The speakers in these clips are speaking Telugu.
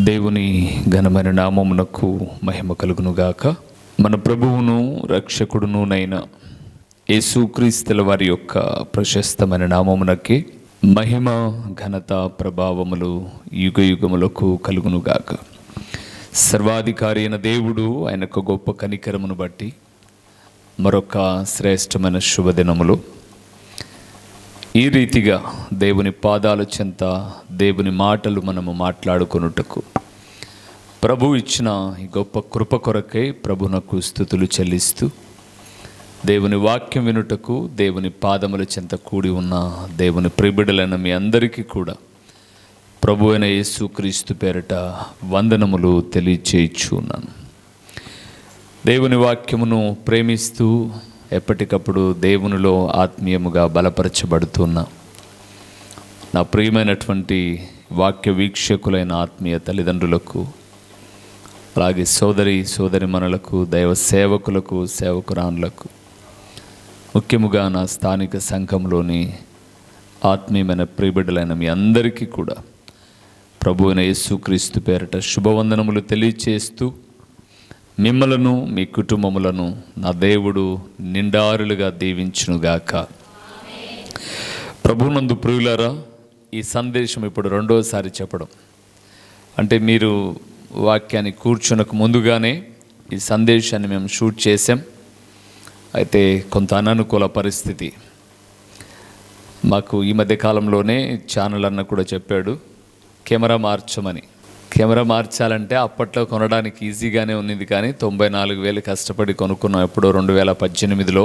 దేవుని ఘనమైన నామమునకు మహిమ కలుగునుగాక. మన ప్రభువును రక్షకుడునునైన యేసుక్రీస్తుల వారి యొక్క ప్రశస్తమైన నామమునకి మహిమ ఘనత ప్రభావములు యుగయుగములకు కలుగునుగాక. సర్వాధికారి అయిన దేవుడు ఆయనకు గొప్ప కనికరమును బట్టి మరొక శ్రేష్టమైన శుభదినములు ఈ రీతిగా దేవుని పాదాల చెంత దేవుని మాటలు మనము మాట్లాడుకొనుటకు ప్రభు ఇచ్చిన ఈ గొప్ప కృప కొరకై ప్రభునకు స్తుతులు చెల్లిస్తూ దేవుని వాక్యం వినుటకు దేవుని పాదముల చెంత కూడి ఉన్న దేవుని ప్రియబిడ్డలైన మీ అందరికీ కూడా ప్రభు అయిన యేసుక్రీస్తు పేరిట వందనములు తెలియచేయుచున్నాను. దేవుని వాక్యమును ప్రేమిస్తూ ఎప్పటికప్పుడు దేవునిలో ఆత్మీయముగా బలపరచబడుతున్న నా ప్రియమైనటువంటి వాక్య వీక్షకులైన ఆత్మీయ తల్లిదండ్రులకు, అలాగే సోదరిమణులకు, దైవ సేవకులకు, సేవకురాన్లకు, ముఖ్యముగా నా స్థానిక సంఘంలోని ఆత్మీయమైన ప్రియబిడ్డలైన మీ అందరికీ కూడా ప్రభు అయిన యేసుక్రీస్తు పేరిట శుభవందనములు తెలియచేస్తూ మిమ్మలను మీ కుటుంబములను నా దేవుడు నిండారులుగా దీవించునుగాక. ప్రభునందు ప్రియులారా, ఈ సందేశం ఇప్పుడు రెండోసారి చెప్పడం అంటే మీరు వాక్యాన్ని కూర్చునకు ముందుగానే ఈ సందేశాన్ని మేము షూట్ చేసాం. అయితే కొంత అననుకూల పరిస్థితి మాకు ఈ మధ్య కాలంలోనే ఛానల్ అన్న కూడా చెప్పాడు కెమెరా మార్చమని. కెమెరా మార్చాలంటే అప్పట్లో కొనడానికి ఈజీగానే ఉన్నది, కానీ 94,000 కష్టపడి కొనుక్కున్నాం ఎప్పుడో 2018లో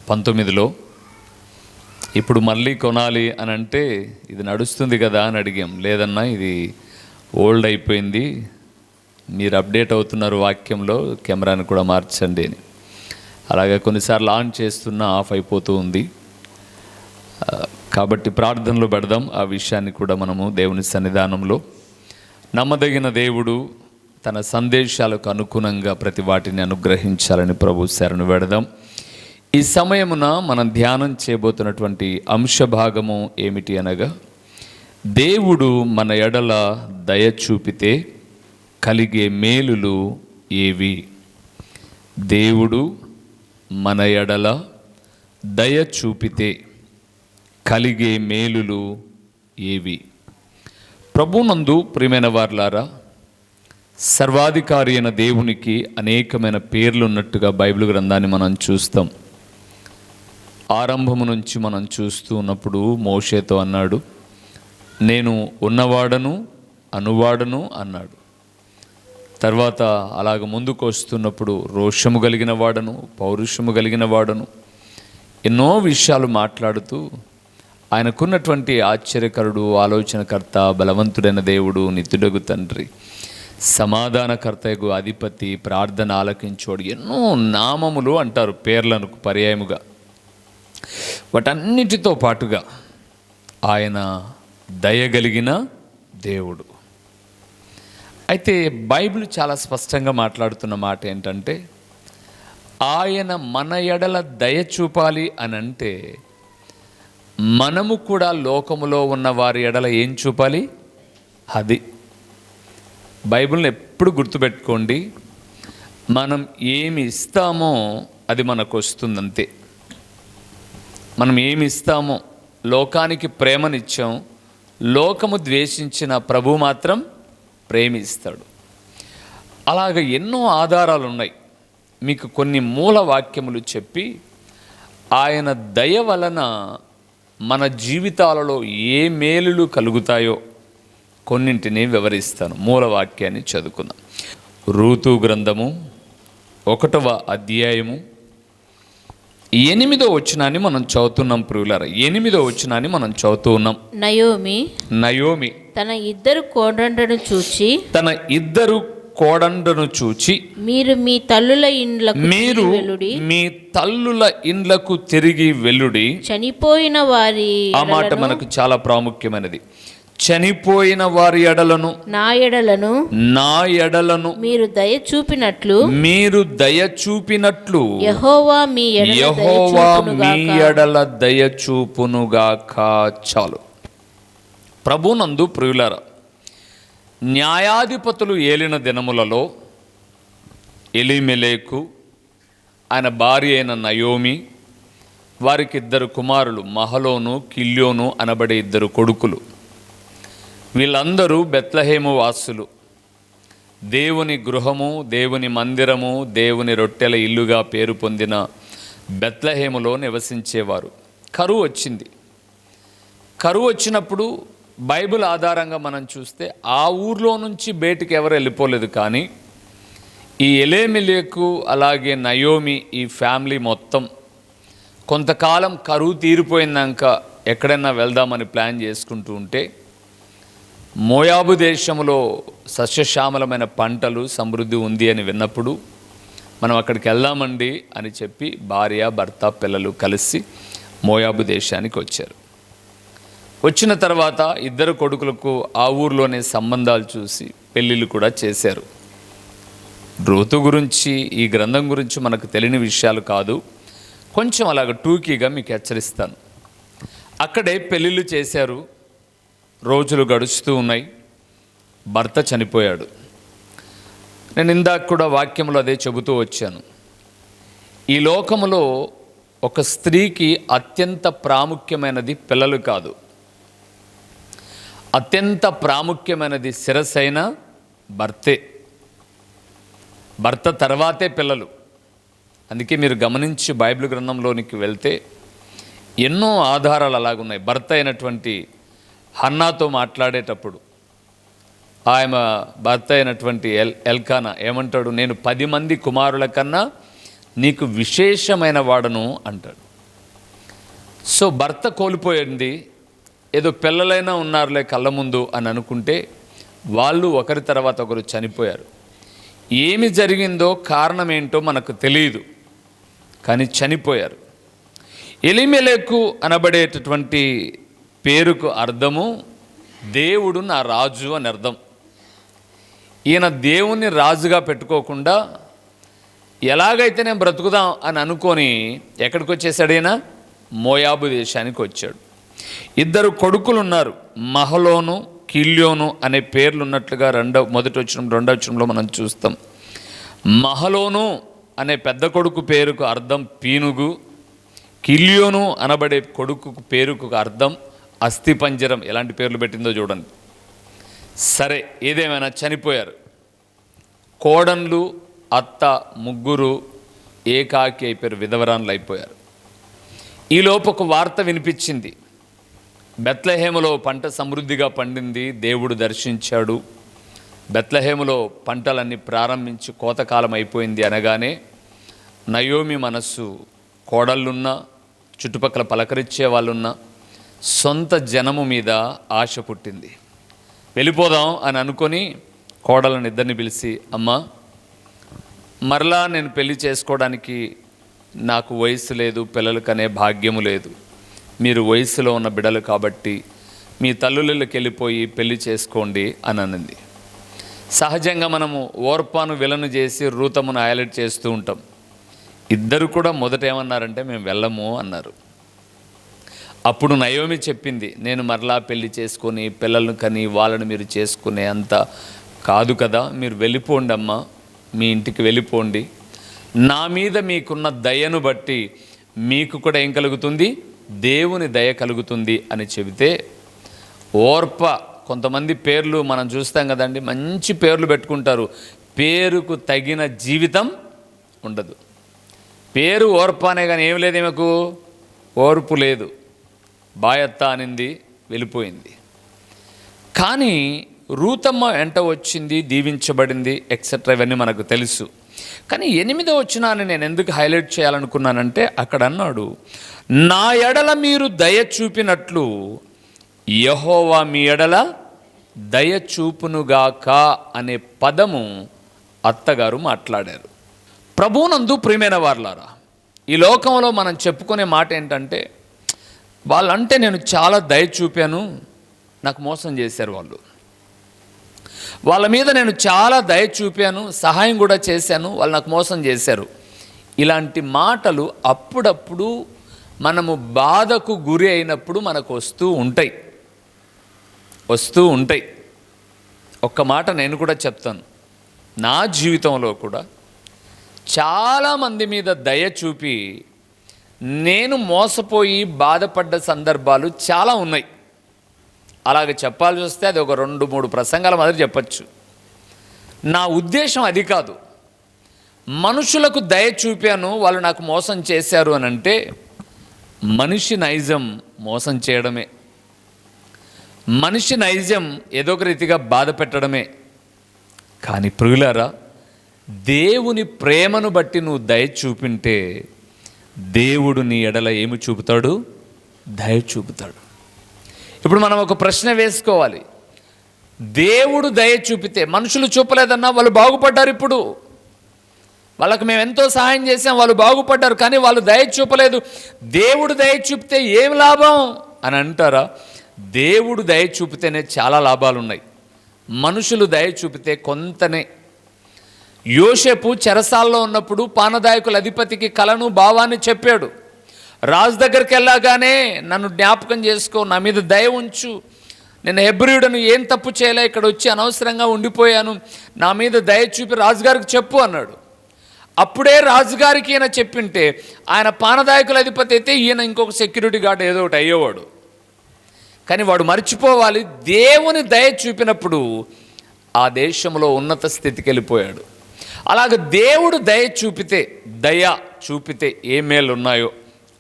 19లో. ఇప్పుడు మళ్ళీ కొనాలి అని అంటే ఇది నడుస్తుంది కదా అని అడిగాం. లేదన్నా ఇది ఓల్డ్ అయిపోయింది, మీరు అప్డేట్ అవుతున్నారు వాక్యంలో, కెమెరాని కూడా మార్చండి అని. అలాగే కొన్నిసార్లు ఆన్ చేస్తున్నా ఆఫ్ అయిపోతూ ఉంది. కాబట్టి ప్రార్థనలో పెడదాం ఆ విషయాన్ని కూడా మనము దేవుని సన్నిధానంలో. నమ్మదగిన దేవుడు తన సందేశాలకు అనుగుణంగా ప్రతి వాటిని అనుగ్రహించాలని ప్రభు శరణు పెడదాం. ఈ సమయమున మనం ధ్యానం చేయబోతున్నటువంటి అంశభాగము ఏమిటి అనగా, దేవుడు మన ఎడల దయ చూపితే కలిగే మేలులు ఏవి? దేవుడు మన ఎడల దయ చూపితే కలిగే మేలులు ఏవి? ప్రభునందు ప్రియమైన వారలారా, సర్వాధికారి అయిన దేవునికి అనేకమైన పేర్లు ఉన్నట్టుగా బైబిల్ గ్రంథాన్ని మనం చూస్తాం. ఆరంభము నుంచి మనం చూస్తూ ఉన్నప్పుడు మోషేతో అన్నాడు, నేను ఉన్నవాడను అనువాడను అన్నాడు. తర్వాత అలాగ ముందుకు వస్తున్నప్పుడు రోషము కలిగిన వాడను, పౌరుషము కలిగిన వాడను, ఎన్నో విషయాలు మాట్లాడుతూ ఆయనకున్నటువంటి ఆశ్చర్యకరుడు, ఆలోచనకర్త, బలవంతుడైన దేవుడు, నిత్యుడగు తండ్రి, సమాధానకర్తయగు అధిపతి, ప్రార్థన ఆలకించోడు, ఎన్నో నామములు అంటారు పేర్లను పర్యాయముగా. వాటన్నిటితో పాటుగా ఆయన దయగలిగిన దేవుడు. అయితే బైబిల్ చాలా స్పష్టంగా మాట్లాడుతున్న మాట ఏంటంటే, ఆయన మన ఎడల దయ చూపాలి అని అంటే మనము కూడా లోకములో ఉన్న వారి ఎడల ఏం చూపాలి? అది బైబిల్ని ఎప్పుడు గుర్తుపెట్టుకోండి. మనం ఏమి ఇస్తామో అది మనకు వస్తుందంతే. మనం ఏమి ఇస్తామో, లోకానికి ప్రేమనిచ్చాం, లోకము ద్వేషించిన ప్రభు మాత్రం ప్రేమిస్తాడు. అలాగ ఎన్నో ఆధారాలు ఉన్నాయి. మీకు కొన్ని మూల వాక్యములు చెప్పి ఆయన దయ వలన మన జీవితాలలో ఏ మేలులు కలుగుతాయో కొన్నింటిని వివరిస్తాను. మూలవాక్యాన్ని చదువుకుందాం. రూతు గ్రంథము 1వ అధ్యాయము 8వ వచనాన్ని మనం చదువుతున్నాం. ప్రియులారా, 8వ వచనాన్ని మనం చదువుతూ ఉన్నాం. నయోమి తన ఇద్దరు కోడండ్రను చూచి మీరు మీ తల్లుల ఇండ్లకు తిరిగి వెళ్ళుడి. చనిపోయిన వారి, ఆ మాట మనకు చాలా ప్రాముఖ్యమైనది. చనిపోయిన వారి ఎడలను, నా ఎడలను మీరు దయ చూపినట్లు యెహోవా మీ ఎడల దయ చూపునుగాక. చాలు. ప్రభునందు ప్రియులారా, న్యాయాధిపతులు ఏలిన దినములలో ఎలీమెలెకు, ఆయన భార్య అయిన నయోమి, వారికి 2 కుమారులు, మహలోను, కిల్యోను అనబడే 2 కొడుకులు. వీళ్ళందరూ బెత్లెహేము వాసులు. దేవుని గృహము, దేవుని మందిరము, దేవుని రొట్టెల ఇల్లుగా పేరు పొందిన బెత్లెహేములో నివసించేవారు. కరువు వచ్చింది. కరువు వచ్చినప్పుడు బైబిల్ ఆధారంగా మనం చూస్తే ఆ ఊర్లో నుంచి బయటికి ఎవరు వెళ్ళిపోలేదు. కానీ ఈ ఎలీమెలెకు అలాగే నయోమి ఈ ఫ్యామిలీ మొత్తం కొంతకాలం కరువు తీరిపోయిందాక ఎక్కడైనా వెళ్దామని ప్లాన్ చేసుకుంటూ ఉంటే, మోయాబు దేశంలో సస్యశ్యామలమైన పంటలు సమృద్ధి ఉంది అని విన్నప్పుడు మనం అక్కడికి వెళ్దామండి అని చెప్పి భార్య, భర్త, పిల్లలు కలిసి మోయాబు దేశానికి వచ్చారు. వచ్చిన తర్వాత 2 కొడుకులకు ఆ ఊర్లోనే సంబంధాలు చూసి పెళ్ళిళ్ళు కూడా చేశారు. రూతు గురించి, ఈ గ్రంథం గురించి మనకు తెలియని విషయాలు కాదు, కొంచెం అలాగ టూకీగా మీకు హెచ్చరిస్తాను. అక్కడే పెళ్ళిళ్ళు చేశారు. రోజులు గడుస్తూ ఉన్నాయి. భర్త చనిపోయాడు. నేను ఇందాక కూడా వాక్యంలో అదే చెబుతూ వచ్చాను. ఈ లోకములో ఒక స్త్రీకి అత్యంత ప్రాముఖ్యమైనది పిల్లలు కాదు, అత్యంత ప్రాముఖ్యమైనది శిరస్సైన భర్తే. భర్త తర్వాతే పిల్లలు. అందుకే మీరు గమనించి బైబిల్ గ్రంథంలోనికి వెళ్తే ఎన్నో ఆధారాలు అలాగున్నాయి. భర్త అయినటువంటి హన్నాతో మాట్లాడేటప్పుడు ఆమె భర్త అయినటువంటి ఎల్కానా ఏమంటాడు, నేను 10 మంది కుమారుల కన్నా నీకు విశేషమైన వాడను అంటాడు. సో భర్త కోల్పోయింది, ఏదో పిల్లలైనా ఉన్నారులే కళ్ళ ముందు అని అనుకుంటే వాళ్ళు ఒకరి తర్వాత ఒకరు చనిపోయారు. ఏమి జరిగిందో కారణం ఏంటో మనకు తెలియదు, కానీ చనిపోయారు. ఎలీమెలెకు అనబడేటటువంటి పేరుకు అర్థము దేవుడు నా రాజు అని అర్థం. ఈయన దేవుణ్ణి రాజుగా పెట్టుకోకుండా ఎలాగైతే నేను బ్రతుకుదాం అని అనుకొని ఎక్కడికి వచ్చేసాడు? ఈయన మోయాబు దేశానికి వచ్చాడు. 2 కొడుకులు ఉన్నారు, మహలోను, కిల్యోను అనే పేర్లు ఉన్నట్లుగా మొదటి వచనం 2వ వచనంలో మనం చూస్తాం. మహలోను అనే పెద్ద కొడుకు పేరుకు అర్థం పీనుగు, కిల్యోను అనబడే కొడుకు పేరుకు అర్థం అస్థిపంజరం. ఎలాంటి పేర్లు పెట్టిందో చూడండి. సరే, ఏదేమైనా చనిపోయారు. కోడన్లు, అత్త ముగ్గురు ఏకాకి అయిపోయారు, విధవరాన్లు అయిపోయారు. ఈలోపు ఒక వార్త వినిపించింది. బెత్లెహేములో పంట సమృద్ధిగా పండింది, దేవుడు దర్శించాడు. బెత్లెహేములో పంటలన్నీ ప్రారంభించి కోతకాలం అయిపోయింది అనగానే నయోమి మనస్సు, కోడళ్ళున్నా, చుట్టుపక్కల పలకరించే వాళ్ళున్నా, సొంత జనము మీద ఆశ పుట్టింది. వెళ్ళిపోదాం అని అనుకొని కోడలను 2 పిలిచి, అమ్మా మరలా నేను పెళ్లి చేసుకోవడానికి నాకు వయసు లేదు, పిల్లలకనే భాగ్యము లేదు. మీరు వయసులో ఉన్న బిడ్డలు కాబట్టి మీ తల్లులకి వెళ్ళిపోయి పెళ్లి చేసుకోండి అని అన్నది. సహజంగా మనము ఓర్పాను విలను చేసి రూతమును హైలైట్ చేస్తూ ఉంటాం. 2 కూడా మొదట ఏమన్నారంటే మేము వెళ్ళము అన్నారు. అప్పుడు నయోమి చెప్పింది, నేను మరలా పెళ్లి చేసుకొని పిల్లలను కని వాళ్ళని మీరు చేసుకునే అంత కాదు కదా, మీరు వెళ్ళిపోండి అమ్మా, మీ ఇంటికి వెళ్ళిపోండి. నా మీద మీకున్న దయను బట్టి మీకు కూడా ఏం కలుగుతుంది? దేవుని దయ కలుగుతుంది అని చెబితే, ఓర్ప కొంతమంది పేర్లు మనం చూస్తాం కదండి, మంచి పేర్లు పెట్టుకుంటారు, పేరుకు తగిన జీవితం ఉండదు. పేరు ఓర్ప అనే కానీ ఏం లేదు, ఈమెకు ఓర్పు లేదు. బాయత్త అనింది, వెళ్ళిపోయింది. కానీ రూతమ్మ వెంట వచ్చింది, దీవించబడింది, ఎక్సెట్రా, ఇవన్నీ మనకు తెలుసు. కానీ 8వ వచనాన్ని నేను ఎందుకు హైలైట్ చేయాలనుకున్నానంటే, అక్కడ అన్నాడు, నా ఎడల మీరు దయ చూపినట్లు యెహోవా మీ ఎడల దయ చూపునుగాక అనే పదము అత్తగారు మాట్లాడారు. ప్రభువునందు ప్రియమైన వారలారా, ఈ లోకంలో మనం చెప్పుకునే మాట ఏంటంటే, వాళ్ళంటే నేను చాలా దయ చూపాను, నాకు మోసం చేశారు వాళ్ళు. వాళ్ళ మీద నేను చాలా దయ చూపాను, సహాయం కూడా చేశాను, వాళ్ళు నాకు మోసం చేశారు. ఇలాంటి మాటలు అప్పుడప్పుడు మనము బాధకు గురి అయినప్పుడు మనకు వస్తూ ఉంటాయి. ఒక్క మాట నేను కూడా చెప్తాను, నా జీవితంలో కూడా చాలామంది మీద దయ చూపి నేను మోసపోయి బాధపడ్డ సందర్భాలు చాలా ఉన్నాయి. అలాగే చెప్పాల్సి వస్తే అది ఒక 2-3 ప్రసంగాల మాదిరి చెప్పచ్చు. నా ఉద్దేశం అది కాదు. మనుషులకు దయ చూపాను, వాళ్ళు నాకు మోసం చేశారు అని అంటే మనిషి నైజం మోసం చేయడమే, మనిషి నైజం ఏదో ఒక రీతిగా బాధ పెట్టడమే. కానీ ప్రియులారా, దేవుని ప్రేమను బట్టి నువ్వు దయ చూపింటే దేవుడు నీ ఎడల ఏమి చూపుతాడు? దయ చూపుతాడు. ఇప్పుడు మనం ఒక ప్రశ్న వేసుకోవాలి. దేవుడు దయ చూపితే, మనుషులు చూపలేదన్నా వాళ్ళు బాగుపడ్డారు. ఇప్పుడు వాళ్ళకి మేము ఎంతో సహాయం చేసాం, వాళ్ళు బాగుపడ్డారు, కానీ వాళ్ళు దయ చూపలేదు. దేవుడు దయ చూపితే ఏం లాభం అని అంటారా? దేవుడు దయ చూపితేనే చాలా లాభాలు ఉన్నాయి. మనుషులు దయ చూపితే కొంతనే. యోసేపు చెరసాల్లో ఉన్నప్పుడు పానదాయకుల అధిపతికి కలను భావాన్ని చెప్పాడు. రాజు దగ్గరికి వెళ్ళగానే నన్ను జ్ఞాపకం చేసుకో, నా మీద దయ ఉంచు, నేను హెబ్రీయుడను, ఏం తప్పు చేయలే, ఇక్కడ వచ్చి అనవసరంగా ఉండిపోయాను, నా మీద దయ చూపి రాజుగారికి చెప్పు అన్నాడు. అప్పుడే రాజుగారికి ఈయన చెప్పింటే ఆయన పానదాయకుల అధిపతి అయితే ఈయన ఇంకొక సెక్యూరిటీ గార్డ్ ఏదో ఒకటి అయ్యేవాడు. కానీ వాడు మర్చిపోవాలి, దేవుని దయ చూపినప్పుడు ఆ దేశంలో ఉన్నత స్థితికి వెళ్ళిపోయాడు. అలాగే దేవుడు దయ చూపితే ఏ మేలు ఉన్నాయో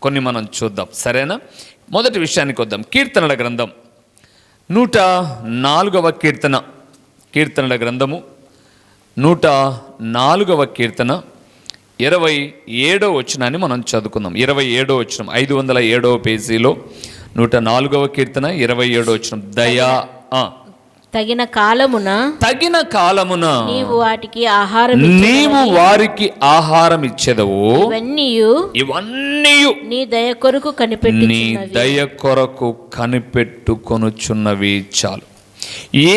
కొన్ని మనం చూద్దాం, సరేనా? మొదటి విషయానికి వద్దాం. కీర్తనల గ్రంథం 104వ కీర్తనల గ్రంథము 104వ కీర్తన 27వ వచనాన్ని మనం చదువుకుందాం. 27వ వచనం, 507వ పేజీలో 104వ కీర్తన 27వ వచనం. దయా తగిన కాలమున నీవు వారికి ఆహారం ఇచ్చెదవు, ఇవన్నీ నీ దయ కొరకు కనిపెట్టుకొనుచున్నవి చాలు.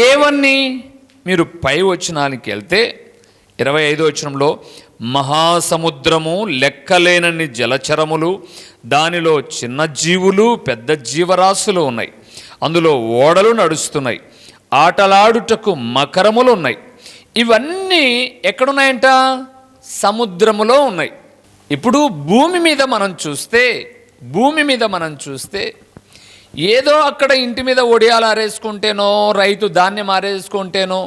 ఏవన్నీ? మీరు పై వచనానికి వెళ్తే 25వ వచనంలో మహాసముద్రము, లెక్కలేనన్ని జలచరములు, దానిలో చిన్న జీవులు పెద్ద జీవరాశులు ఉన్నాయి, అందులో ఓడలు నడుస్తున్నాయి, ఆటలాడుటకు మకరములు ఉన్నాయి. ఇవన్నీ ఎక్కడున్నాయంట? సముద్రములో ఉన్నాయి. ఇప్పుడు భూమి మీద మనం చూస్తే ఏదో అక్కడ ఇంటి మీద ఒడియాలు ఆరేసుకుంటేనో, రైతు ధాన్యం ఆరేసుకుంటేనో,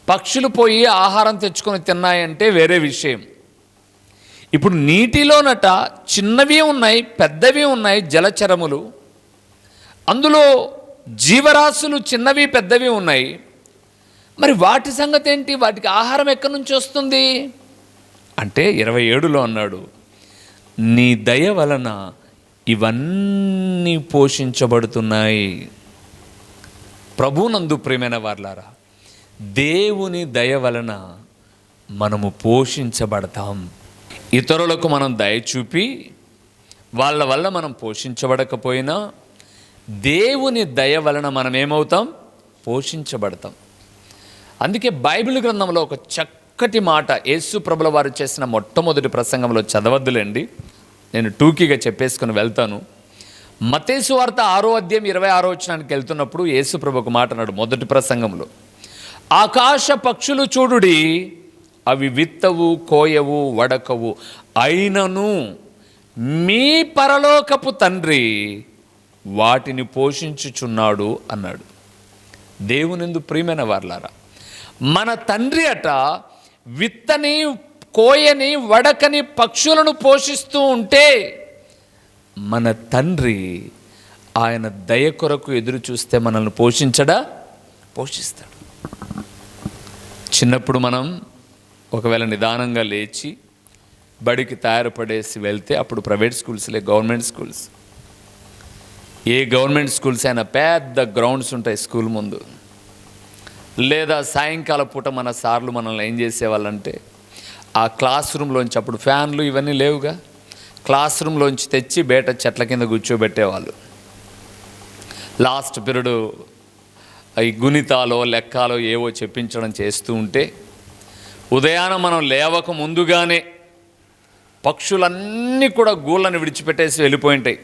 పక్షులు పోయి ఆహారం తెచ్చుకొని తిన్నాయంటే వేరే విషయం. ఇప్పుడు నీటిలోనట చిన్నవి ఉన్నాయి, పెద్దవి ఉన్నాయి, జలచరములు, అందులో జీవరాశులు చిన్నవి పెద్దవి ఉన్నాయి. మరి వాటి సంగతి ఏంటి? వాటికి ఆహారం ఎక్కడి నుంచి వస్తుంది అంటే 27లో అన్నాడు, నీ దయ వలన ఇవన్నీ పోషించబడుతున్నాయి. ప్రభునందు ప్రియమైన వారలారా, దేవుని దయ వలన మనము పోషించబడతాం. ఇతరులకు మనం దయ చూపి వాళ్ళ వల్ల మనం పోషించబడకపోయినా దేవుని దయ వలన మనం ఏమవుతాం? పోషించబడతాం. అందుకే బైబిల్ గ్రంథంలో ఒక చక్కటి మాట యేసు ప్రభుల వారు చేసిన మొట్టమొదటి ప్రసంగంలో చదవద్దులేండి, నేను టూకీగా చెప్పేసుకుని వెళ్తాను. మత్తయి సువార్త 6వ అధ్యాయం 26వ వచనానికి వెళ్తున్నప్పుడు యేసు ప్రభు ఒక మాట అన్నాడు మొదటి ప్రసంగంలో. ఆకాశ పక్షులు చూడుడి, అవి విత్తవు, కోయవు, వడకవు, అయినను మీ పరలోకపు తండ్రి వాటిని పోషించుచున్నాడు అన్నాడు. దేవునిందు ప్రియమైన వారలారా, మన తండ్రి అట విత్తని, కోయని, వడకని పక్షులను పోషిస్తూ ఉంటే మన తండ్రి ఆయన దయ కొరకు ఎదురు చూస్తే మనల్ని పోషిస్తాడు. చిన్నప్పుడు మనం ఒకవేళ నిదానంగా లేచి బడికి తయారుపడేసి వెళ్తే అప్పుడు ప్రైవేట్ స్కూల్స్లే, గవర్నమెంట్ స్కూల్స్, ఏ గవర్నమెంట్ స్కూల్స్ అయినా పెద్ద గ్రౌండ్స్ ఉంటాయి స్కూల్ ముందు. లేదా సాయంకాల పూట మన సార్లు మనల్ని ఏం చేసేవాళ్ళంటే ఆ క్లాస్ రూమ్లోంచి, అప్పుడు ఫ్యాన్లు ఇవన్నీ లేవుగా, క్లాస్ రూమ్లోంచి తెచ్చి బయట చెట్ల కింద కూర్చోబెట్టేవాళ్ళు. లాస్ట్ పీరియడ్ ఈ గుణితాలో లెక్కాలో ఏవో చెప్పించడం చేస్తూ ఉంటే ఉదయాన మనం లేవక ముందుగానే పక్షులన్నీ కూడా గూళ్ళని విడిచిపెట్టేసి వెళ్ళిపోయింటాయి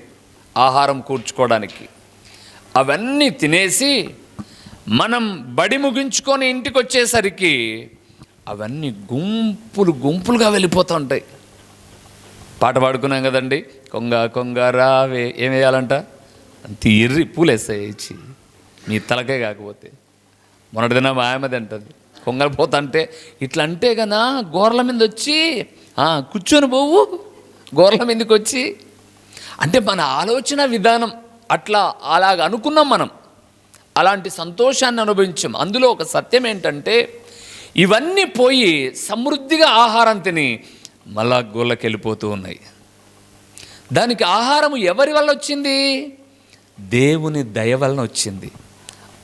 ఆహారం కూర్చుకోవడానికి. అవన్నీ తినేసి మనం బడి ముగించుకొని ఇంటికి వచ్చేసరికి అవన్నీ గుంపులుగా వెళ్ళిపోతూ ఉంటాయి. పాట పాడుకున్నాం కదండి, కొంగ కొంగ రావే, ఏం వేయాలంట, అంత ఎర్రి పూలేసేయచ్చి మీ తలకే కాకపోతే. మొన్నటి దిన ఆయమది అంటది, కొంగలు పోతుంటే ఇట్లా అంటే కదా గోర్ల మీద వచ్చి కూర్చొని పోవు, గోర్ల మీదకి వచ్చి అంటే మన ఆలోచన విధానం అలాగ అనుకున్నాం మనం, అలాంటి సంతోషాన్ని అనుభవించాం. అందులో ఒక సత్యం ఏంటంటే ఇవన్నీ పోయి సమృద్ధిగా ఆహారం తిని మళ్ళా గోళ్ళకి వెళ్ళిపోతూ ఉన్నాయి. దానికి ఆహారం ఎవరి వల్ల వచ్చింది? దేవుని దయ వలన వచ్చింది.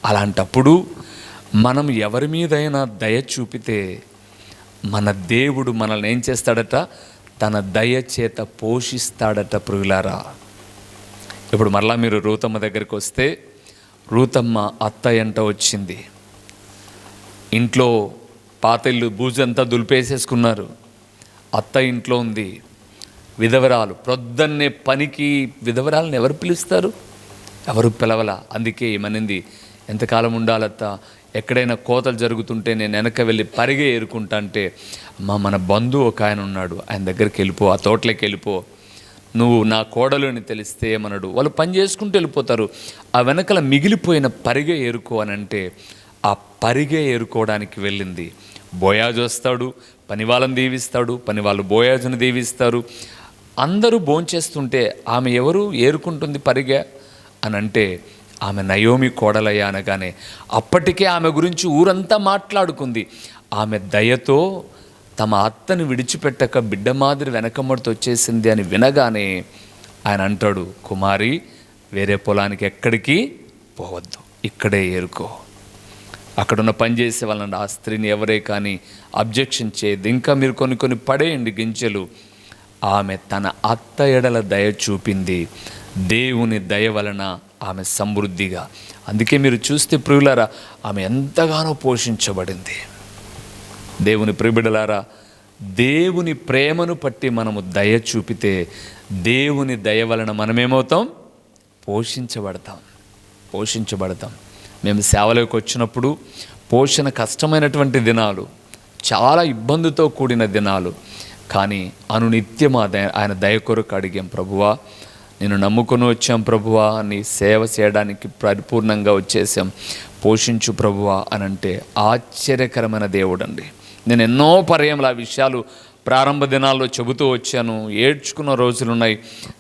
అలాంటప్పుడు మనం ఎవరి మీదైనా దయ చూపితే మన దేవుడు మనల్ని ఏం చేస్తాడట? తన దయ చేత పోషిస్తాడట ప్రియులారా. ఇప్పుడు మరలా మీరు రూతమ్మ దగ్గరికి వస్తే, రూతమ్మ అత్త ఎంట వచ్చింది. ఇంట్లో పాతెళ్ళు బూజంతా దులిపేసేసుకున్నారు. అత్త ఇంట్లో ఉంది, విధవరాలు. ప్రొద్దున్నే పనికి విధవరాలను ఎవరు పిలుస్తారు? ఎవరు పిలవలా. అందుకే ఏమనింది, ఎంతకాలం ఉండాలత్త, ఎక్కడైనా కోతలు జరుగుతుంటే నేను వెనక వెళ్ళి పరిగే ఏరుకుంటా అంటే, మన బంధువు ఒక ఆయన ఉన్నాడు, ఆయన దగ్గరికి వెళ్ళిపో, ఆ తోటలోకి వెళ్ళిపో, నువ్వు నా కోడలు అని తెలిస్తే ఏమన్నాడు, వాళ్ళు పని చేసుకుంటూ వెళ్ళిపోతారు, ఆ వెనకల మిగిలిపోయిన పరిగే ఏరుకో అని అంటే ఆ పరిగే ఏరుకోవడానికి వెళ్ళింది. బోయాజు వస్తాడు, పని వాళ్ళని దీవిస్తాడు, పని వాళ్ళు బోయాజుని దీవిస్తారు. అందరూ భోంచేస్తుంటే ఆమె ఎవరు ఏరుకుంటుంది పరిగా అని అంటే, ఆమె నయోమి కోడలయ్య అనగానే అప్పటికే ఆమె గురించి ఊరంతా మాట్లాడుకుంది. ఆమె దయతో తమ అత్తని విడిచిపెట్టక బిడ్డ మాదిరి వెనకమ్మడితో వచ్చేసింది అని వినగానే ఆయన అంటాడు, కుమారి వేరే పొలానికి ఎక్కడికి పోవద్దు, ఇక్కడే ఏరుకో. అక్కడున్న పనిచేసే వాళ్ళని, ఆ స్త్రీని ఎవరే కానీ అబ్జెక్షన్ చేయదు, ఇంకా మీరు కొన్ని పడేయండి గింజలు. ఆమె తన అత్త ఎడల దయ చూపింది. దేవుని దయ వలన ఆమె సమృద్ధిగా, అందుకే మీరు చూస్తే ప్రియులారా, ఆమె ఎంతగానో పోషించబడింది. దేవుని ప్రియబిడ్డలారా, దేవుని ప్రేమను పట్టి మనము దయ చూపితే దేవుని దయ వలన మనమేమవుతాం? పోషించబడతాం. మేము సేవలోకి వచ్చినప్పుడు పోషణ కష్టమైనటువంటి దినాలు, చాలా ఇబ్బందితో కూడిన దినాలు, కానీ అనునిత్యం ఆయన దయ కొరకు అడిగాం, ప్రభువా నేను నమ్ముకొని వచ్చాం ప్రభువా, నీ సేవ చేయడానికి పరిపూర్ణంగా వచ్చేసాం, పోషించు ప్రభువా అని అంటే ఆశ్చర్యకరమైన దేవుడు అండి. నేను ఎన్నో పర్యాలు ఆ విషయాలు ప్రారంభ దినాల్లో చెబుతూ వచ్చాను, ఏడ్చుకున్న రోజులున్నాయి.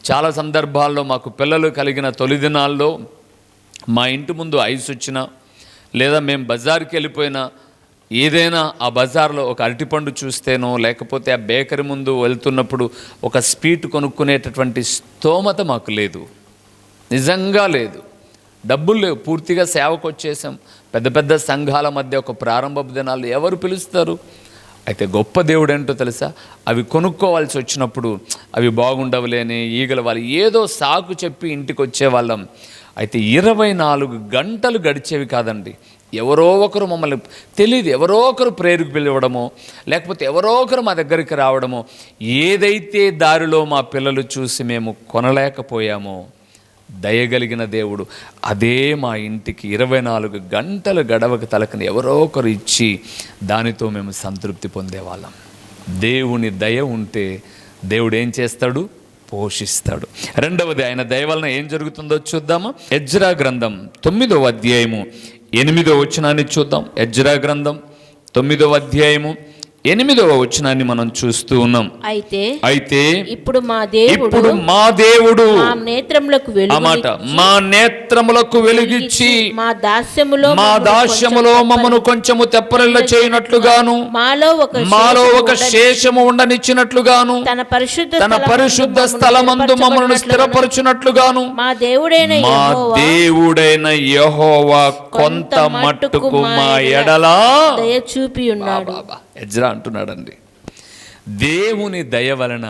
చాలా సందర్భాల్లో మాకు పిల్లలు కలిగిన తొలి దినాల్లో మా ఇంటి ముందు ఐస్ వచ్చినా, లేదా మేము బజార్కి వెళ్ళిపోయినా, ఏదైనా ఆ బజార్లో ఒక అరటిపండు చూస్తేనో, లేకపోతే ఆ బేకరీ ముందు వెళ్తున్నప్పుడు ఒక స్వీట్ కొనుక్కునేటటువంటి స్తోమత మాకు లేదు, నిజంగా లేదు. డబ్బులు లేవు, పూర్తిగా సేవకు వచ్చేసాం. పెద్ద సంఘాల మధ్య ఒక ప్రారంభ దినాలు ఎవరు పిలుస్తారు? అయితే గొప్ప దేవుడు ఏంటో తెలుసా, అవి కొనుక్కోవాల్సి వచ్చినప్పుడు అవి బాగుండవులేని ఈగల వాళ్ళు ఏదో సాకు చెప్పి ఇంటికి వచ్చేవాళ్ళం. అయితే 24 గంటలు గడిచేవి కాదండి. ఎవరో ఒకరు మమ్మల్ని తెలియదు, ఎవరో ఒకరు ప్రేరుకు పిలవడమో, లేకపోతే ఎవరో ఒకరు మా దగ్గరికి రావడమో, ఏదైతే దారిలో మా పిల్లలు చూసి మేము కొనలేకపోయామో, దయగలిగిన దేవుడు అదే మా ఇంటికి 24 గంటలు గడవక తలకని ఎవరో ఒకరు ఇచ్చి దానితో మేము సంతృప్తి పొందేవాళ్ళం. దేవుని దయ ఉంటే దేవుడు ఏం చేస్తాడు? పోషిస్తాడు. రెండవది, ఆయన దయ వలన ఏం జరుగుతుందో చూద్దామా? ఎజ్రా గ్రంథం 9వ అధ్యాయము 8వ వచనాన్ని చూద్దాం. ఎజ్రా గ్రంథం 9వ అధ్యాయము 8వ వచనాన్ని మనం చూస్తూ ఉన్నాం. అయితే ఇప్పుడు మా దేవుడు మా నేత్రములకు వెలుగిచ్చి మా దాస్యములో మమ్మను కొంచెము తెప్పరిల్ల చేయనట్లుగాను, మాలో ఒక శేషము ఉండనిచ్చినట్లుగాను, తన పరిశుద్ధ స్థలమందు మమ్మల్ని స్థిరపరచునట్లుగాను మా దేవుడైన యెహోవా కొంత మట్టుకు మా ఎడల దయ చూపి ఉన్నాడు. ఎజ్రా అంటున్నాడండి, దేవుని దయ వలన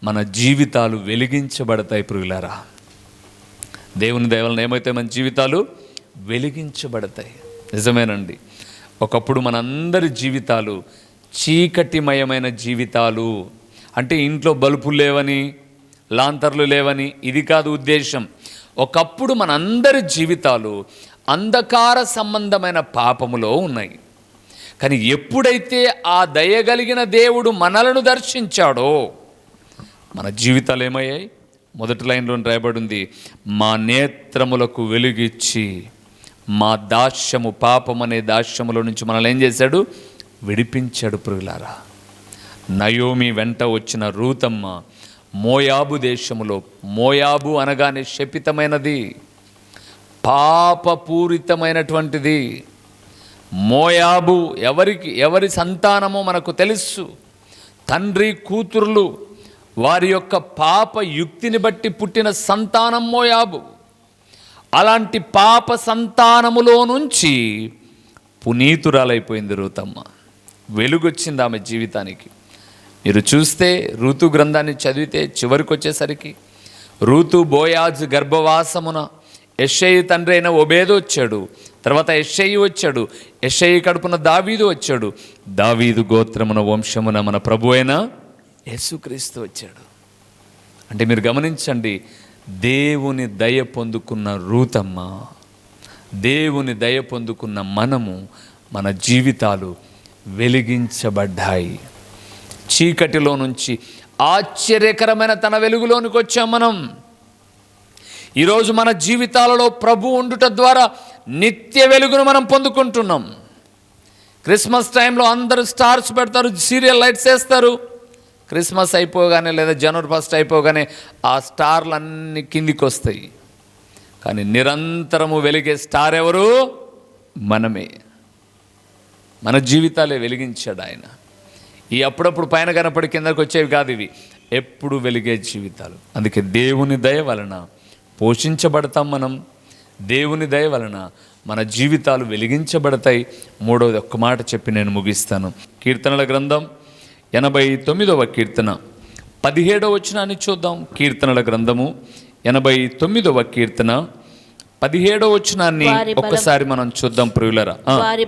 మన జీవితాలు వెలిగించబడతాయి ప్రియులారా. దేవుని దయ వలన ఏమైతే మన జీవితాలు వెలిగించబడతాయి. నిజమేనండి. ఒకప్పుడు మనందరి జీవితాలు చీకటిమయమైన జీవితాలు. అంటే ఇంట్లో బల్బులు లేవని, లాంతర్లు లేవని ఇది కాదు ఉద్దేశం. ఒకప్పుడు మనందరి జీవితాలు అంధకార సంబంధమైన పాపములో ఉన్నాయి. కానీ ఎప్పుడైతే ఆ దయగలిగిన దేవుడు మనలను దర్శించాడో మన జీవితాలు ఏమయ్యాయి? మొదటి లైన్లో రాయబడి ఉంది, మా నేత్రములకు వెలుగిచ్చి మా దాస్యము, పాపం అనే దాస్యములో నుంచి మనల్ని ఏం చేశాడు? విడిపించాడు. ప్రియులారా, నయోమి వెంట వచ్చిన రూతమ్మ మోయాబు దేశములో, మోయాబు అనగానే శపితమైనది, పాపపూరితమైనటువంటిది. మోయాబు ఎవరి సంతానమో మనకు తెలుసు. తండ్రి కూతుర్లు వారి యొక్క పాప యుక్తిని బట్టి పుట్టిన సంతానం మోయాబు. అలాంటి పాప సంతానములో నుంచి పునీతురాలైపోయింది రూతమ్మ. వెలుగొచ్చింది ఆమె జీవితానికి. మీరు చూస్తే రూతు గ్రంథాన్ని చదివితే చివరికి వచ్చేసరికి రూతు బోయాజు గర్భవాసమున యెషయి తండ్రి అయిన ఒబేదు వచ్చాడు. తర్వాత యెషయి వచ్చాడు. యెషయి కడుపున దావీదు వచ్చాడు. దావీదు గోత్రమున వంశమున మన ప్రభు అయిన యేసుక్రీస్తు వచ్చాడు. అంటే మీరు గమనించండి, దేవుని దయ పొందుకున్న రూతమ్మ, దేవుని దయ పొందుకున్న మనము, మన జీవితాలు వెలిగించబడ్డాయి. చీకటిలో నుంచి ఆశ్చర్యకరమైన తన వెలుగులోనికి వచ్చాం మనం. ఈరోజు మన జీవితాలలో ప్రభు ఉండుట ద్వారా నిత్య వెలుగును మనం పొందుకుంటున్నాం. క్రిస్మస్ టైంలో అందరూ స్టార్స్ పెడతారు, సీరియల్ లైట్స్ వేస్తారు. క్రిస్మస్ అయిపోగానే లేదా జనవరి 1 అయిపోగానే ఆ స్టార్లు అన్నీ కిందికి వస్తాయి. కానీ నిరంతరము వెలిగే స్టార్ ఎవరు? మనమే. మన జీవితాలే వెలిగించాడు ఆయన. ఈ అప్పుడప్పుడు పైన కనపడి కిందకు వచ్చేవి కాదు, ఇవి ఎప్పుడు వెలిగే జీవితాలు. అందుకే దేవుని దయ వలన పోషించబడతాం మనం. దేవుని దయ వలన మన జీవితాలు వెలిగించబడతాయి. మూడవది ఒక్క మాట చెప్పి నేను ముగిస్తాను. కీర్తనల గ్రంథం 89వ కీర్తన 17వ వచనాన్ని చూద్దాం. కీర్తనల గ్రంథము 89వ కీర్తన 17వ వచనాన్ని ఒక్కసారి మనం చూద్దాం ప్రియులరా. వారి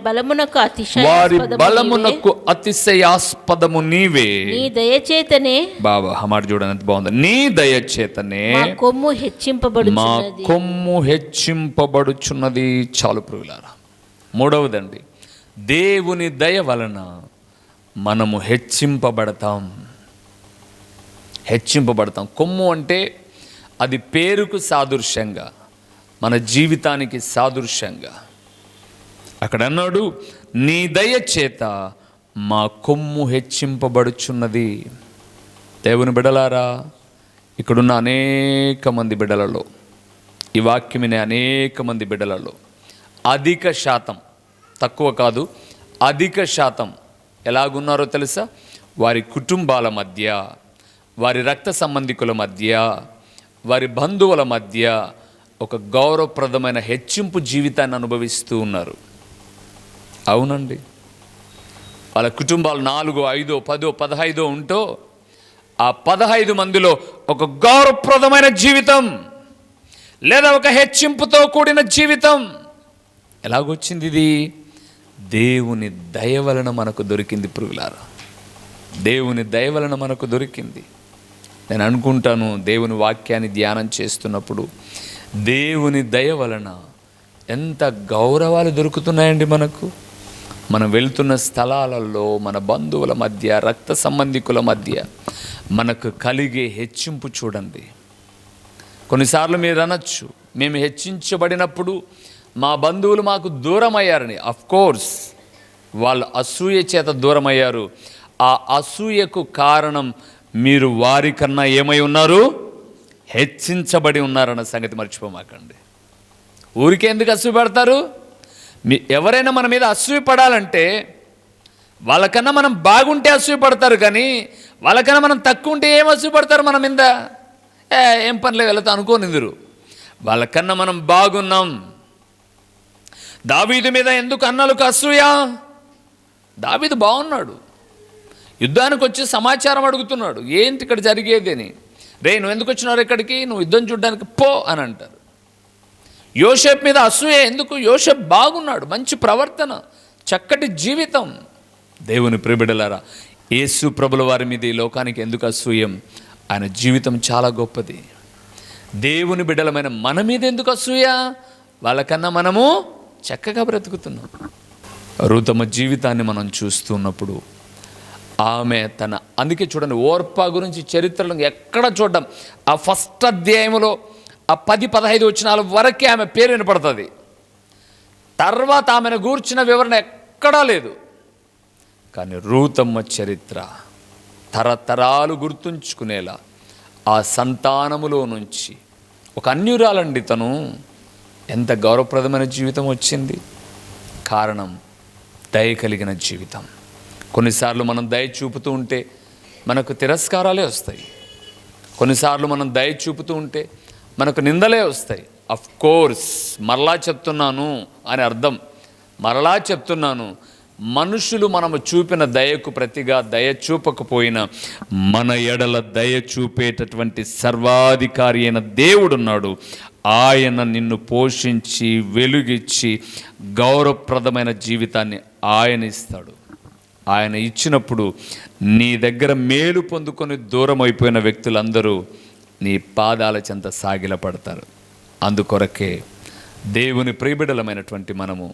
బలమునకు అతిశయాస్పదము నీవే, నీ దయచేతనే. బాబా మాట చూడండి ఎంత బాగుంది. నీ దయచేతనే మా కొమ్ము హెచ్చింపబడుచున్నది. చాలు ప్రియులారా. మూడవదండి, దేవుని దయ వలన మనము హెచ్చింపబడతాం. కొమ్ము అంటే అది పేరుకు సాదృశ్యంగా, మన జీవితానికి సాదృశ్యంగా. అక్కడ అన్నాడు, నీ దయ చేత మా కొమ్ము హెచ్చింపబడుచున్నది. దేవుని బిడలారా, ఇక్కడున్న అనేక మంది బిడలలో, ఈ వాక్యమినే అనేక మంది బిడలలో అధిక శాతం, తక్కువ కాదు, అధిక శాతం ఎలాగున్నారో తెలుసా? వారి కుటుంబాల మధ్య, వారి రక్త సంబంధికుల మధ్య, వారి బంధువుల మధ్య ఒక గౌరవప్రదమైన హెచ్చింపు జీవితాన్ని అనుభవిస్తూ ఉన్నారు. అవునండి, వాళ్ళ కుటుంబాలు 4, 5, 10, 15 ఉంటూ ఆ 15 మందిలో ఒక గౌరవప్రదమైన జీవితం లేదా ఒక హెచ్చింపుతో కూడిన జీవితం. ఎలాగొచ్చింది ఇది? దేవుని దయ వలన మనకు దొరికింది ప్రియులారా. దేవుని దయ వలన మనకు దొరికింది. నేను అనుకుంటాను, దేవుని వాక్యాన్ని ధ్యానం చేస్తున్నప్పుడు దేవుని దయ వలన ఎంత గౌరవాలు దొరుకుతున్నాయండి మనకు. మనం వెళ్తున్న స్థలాలలో, మన బంధువుల మధ్య, రక్త సంబంధికుల మధ్య మనకు కలిగే హెచ్చింపు చూడండి. కొన్నిసార్లు మీరు అనొచ్చు, మేము హెచ్చించబడినప్పుడు మా బంధువులు మాకు దూరం అయ్యారని. అఫ్కోర్స్ వాళ్ళు అసూయ చేత దూరం అయ్యారు. ఆ అసూయకు కారణం మీరు వారికన్నా ఏమై ఉన్నారు? హెచ్చించబడి ఉన్నారన్న సంగతి మర్చిపోమాకండి. ఊరికే ఎందుకు అసూయ పడతారు? ఎవరైనా మన మీద అసూయ పడాలంటే వాళ్ళకన్నా మనం బాగుంటే అసూయ పడతారు, కానీ వాళ్ళకన్నా మనం తక్కువ ఉంటే ఏం అసూయ పడతారు మన మీద? ఏం పనిలేదు వెళ్తా అనుకోనిందురు. వాళ్ళకన్నా మనం బాగున్నాం. దావీదు మీద ఎందుకు అన్నలకు అసూయ? దావీదు బాగున్నాడు. యుద్ధానికి వచ్చి సమాచారం అడుగుతున్నాడు, ఏంటి ఇక్కడ జరిగేది అని. రే నువ్వు ఎందుకు వచ్చినారు ఇక్కడికి? నువ్వు యుద్ధం చూడడానికి పో అని అంటారు. యోసేపు మీద అసూయ ఎందుకు? యోసేపు బాగున్నాడు, మంచి ప్రవర్తన, చక్కటి జీవితం. దేవుని ప్రియబిడ్డలారా, యేసు ప్రభుల వారి మీద ఈ లోకానికి ఎందుకు అసూయం? ఆయన జీవితం చాలా గొప్పది. దేవుని బిడ్డలమైన మన మీద ఎందుకు అసూయ? వాళ్ళకన్నా మనము చక్కగా బ్రతుకుతున్నాం. రూతమ్మ జీవితాన్ని మనం చూస్తున్నప్పుడు ఆమె అందుకే చూడండి, ఓర్పా గురించి చరిత్రలో ఎక్కడ చూడడం, ఆ ఫస్ట్ అధ్యాయంలో ఆ 10-15 వచనాల వరకే ఆమె పేరు వినపడుతుంది. తర్వాత ఆమెను గూర్చిన వివరణ ఎక్కడా లేదు. కానీ రూతమ్మ చరిత్ర తరతరాలు గుర్తుంచుకునేలా, ఆ సంతానములో నుంచి ఒక అన్యురాలండి తను, ఎంత గౌరవప్రదమైన జీవితం వచ్చింది. కారణం దయ కలిగిన జీవితం. కొన్నిసార్లు మనం దయ చూపుతూ ఉంటే మనకు తిరస్కారాలే వస్తాయి. కొన్నిసార్లు మనం దయ చూపుతూ ఉంటే మనకు నిందలే వస్తాయి. అఫ్ కోర్స్, మరలా చెప్తున్నాను అని అర్థం, మరలా చెప్తున్నాను, మనుషులు మనము చూపిన దయకు ప్రతిగా దయ చూపకపోయినా మన ఎడల దయ చూపేటటువంటి సర్వాధికారి అయిన దేవుడున్నాడు. ఆయన నిన్ను పోషించి వెలుగిచ్చి గౌరవప్రదమైన జీవితాన్ని ఆయన ఇస్తాడు. ఆయన ఇచ్చినప్పుడు నీ దగ్గర మేలు పొందుకొని దూరం అయిపోయిన వ్యక్తులందరూ నీ పాదాల చెంత సాగిలపడతారు. అందుకొరకే దేవుని ప్రియబిడలమైనటువంటి మనము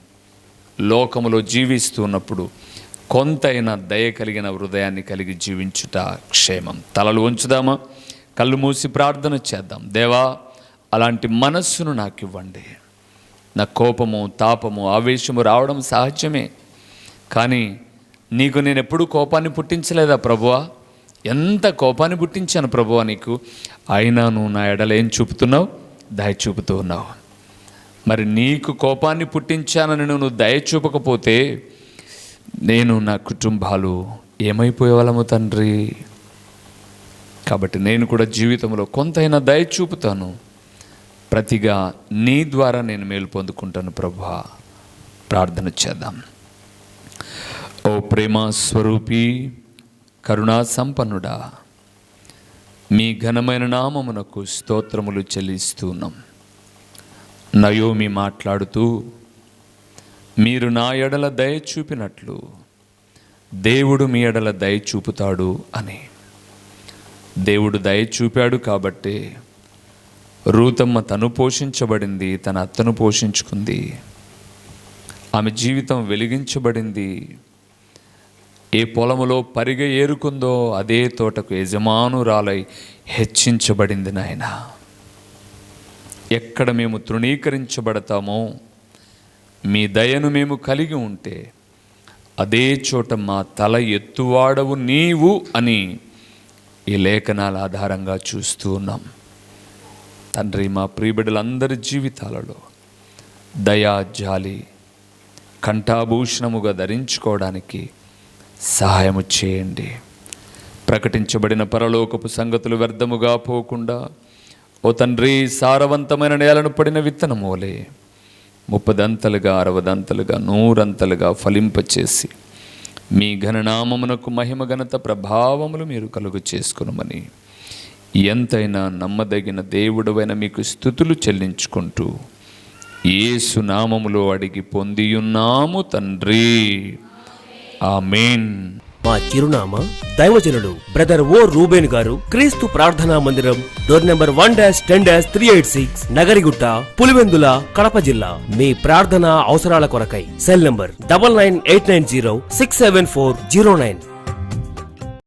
లోకములో జీవిస్తున్నప్పుడు కొంతైనా దయ కలిగిన హృదయాన్ని కలిగి జీవించుట క్షేమం. తలలు ఉంచుదామా, కళ్ళు మూసి ప్రార్థన చేద్దాం. దేవా, అలాంటి మనస్సును నాకు ఇవ్వండి. నా కోపము, తాపము, ఆవేశము రావడం సహజమే, కానీ నీకు నేను ఎప్పుడూ కోపాన్ని పుట్టించలేదా ప్రభువా? ఎంత కోపాన్ని పుట్టించాను ప్రభువా నీకు, అయినా నువ్వు నా ఎడల ఏం చూపుతున్నావు? దయ చూపుతూ ఉన్నావు. మరి నీకు కోపాన్ని పుట్టించానని నువ్వు దయ చూపకపోతే నేను, నా కుటుంబాలు ఏమైపోయేవాళ్ళము తండ్రి. కాబట్టి నేను కూడా జీవితంలో కొంతైనా దయ చూపుతాను. ప్రతిగా నీ ద్వారా నేను మేలు పొందుకుంటాను ప్రభువా. ప్రార్థన చేద్దాం. ఓ ప్రేమ స్వరూపి, కరుణా సంపన్నుడా, మీ ఘనమైన నామమునకు స్తోత్రములు చెల్లిస్తున్నాం. నయోమి మాట్లాడుతూ, మీరు నా ఎడల దయ చూపినట్లు దేవుడు మీ ఎడల దయ చూపుతాడు అని. దేవుడు దయ చూపాడు కాబట్టి రూతమ్మ తను పోషించబడింది, తన అత్తను పోషించుకుంది. ఆమె జీవితం వెలిగించబడింది. ఏ పొలములో పరిగె ఏరుకుందో అదే తోటకు యజమానురాలై హెచ్చించబడింది. నాయన, ఎక్కడ మేము తృణీకరించబడతామో మీ దయను మేము కలిగి ఉంటే అదే చోట మా తల ఎత్తువాడవు నీవు అని ఈ లేఖనాల ఆధారంగా చూస్తూ ఉన్నాం. తండ్రి, మా ప్రియబిడ్డలందరి జీవితాలలో దయా, జాలి కంఠాభూషణముగా ధరించుకోవడానికి సహాయము చేయండి. ప్రకటించబడిన పరలోకపు సంగతులు వ్యర్థముగా పోకుండా ఓ తండ్రి, సారవంతమైన నేలను పడిన విత్తనమోలే 30 దంతలుగా, 60 దంతలుగా, 100 అంతలుగా ఫలింపచేసి మీ ఘననామమునకు మహిమ, ఘనత, ప్రభావములు మీరు కలుగు చేసుకునమని ఎంతైనా నమ్మదగిన దేవుడవైన మీకు స్తుతులు చెల్లించుకుంటూ యేసు నామములో అడిగి పొందియున్నాము తండ్రి. ఆమేన్. మా చిరునామా దైవజనులు బ్రదర్ ఓ రూబేన్ గారు, క్రీస్తు ప్రార్థనా మందిరం, డోర్ నెంబర్ 1-10-386, నగరిగుట్ట, పులివెందుల, కడప జిల్లా. మీ ప్రార్థనా అవసరాల కొరకై సెల్ నంబర్ 9989067409.